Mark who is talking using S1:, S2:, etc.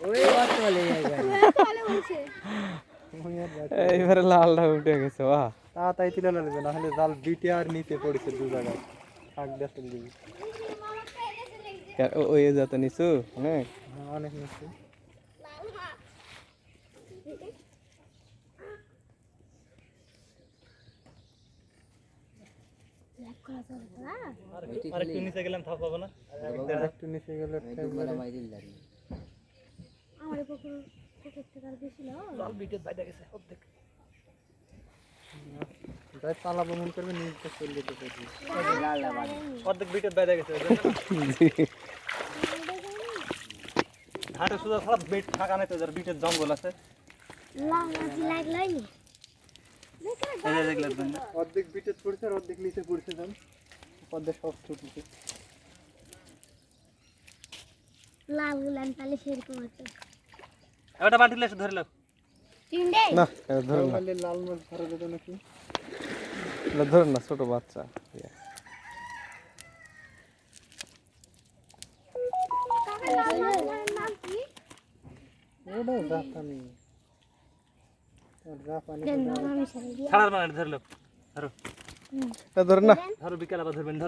S1: ওই চলে
S2: এইবারে লালটা উঠে গেছে বাহ।
S3: তাড়াতাড়ি তুলে নেবে, না হলে জাল বিটে আর নিচে পড়েছে দু জায়গায়। শাক দেশের দিবি।
S2: ওই যত নিচু অনেক।
S3: হ্যাঁ, অনেক নিচে।
S1: আরেকটু নিচে গেলাম থাক পাবো না।
S3: আরেকটু নিচে গেলে একবারে
S4: আমার পুকুর থেকে আর বেশি না
S1: লাল বিটের বাইরে গেছে অর্ধেক।
S3: যাই চালাবো মন করবে নিচে চলে যেতে পারবি।
S1: অর্ধেক বিটের বাইরে গেছে ওই জন্য। ঘাটে শুধু খারাপ বিট ফাঁকা নাই তো, যার বিটের জঙ্গল আছে।
S4: লাগলাই
S1: এই যে দেখলেন না?
S3: অর্ধেক বিটে পড়ছে আর অর্ধেক নিচে পড়ছে যান, অর্ধেক সব ছুটছে।
S4: লাল গুলান তাহলে সেরকম আছে
S1: ওটা বাটিলে এসে ধরে লাও।
S4: তিনটে
S2: না ধরুন না,
S3: তাহলে লাল মাছ ধরা যেত নাকি?
S2: ধরুন না, ছোট বাচ্চা।
S4: নাম কি
S3: ওটা জাপানি। জাপানি
S4: আমি সারি
S1: ছাড়ার মানে ধরে লাও। ধরো
S2: ধরুন না।
S1: ধরো, বিকেল আবার ধরবেন, ধরো।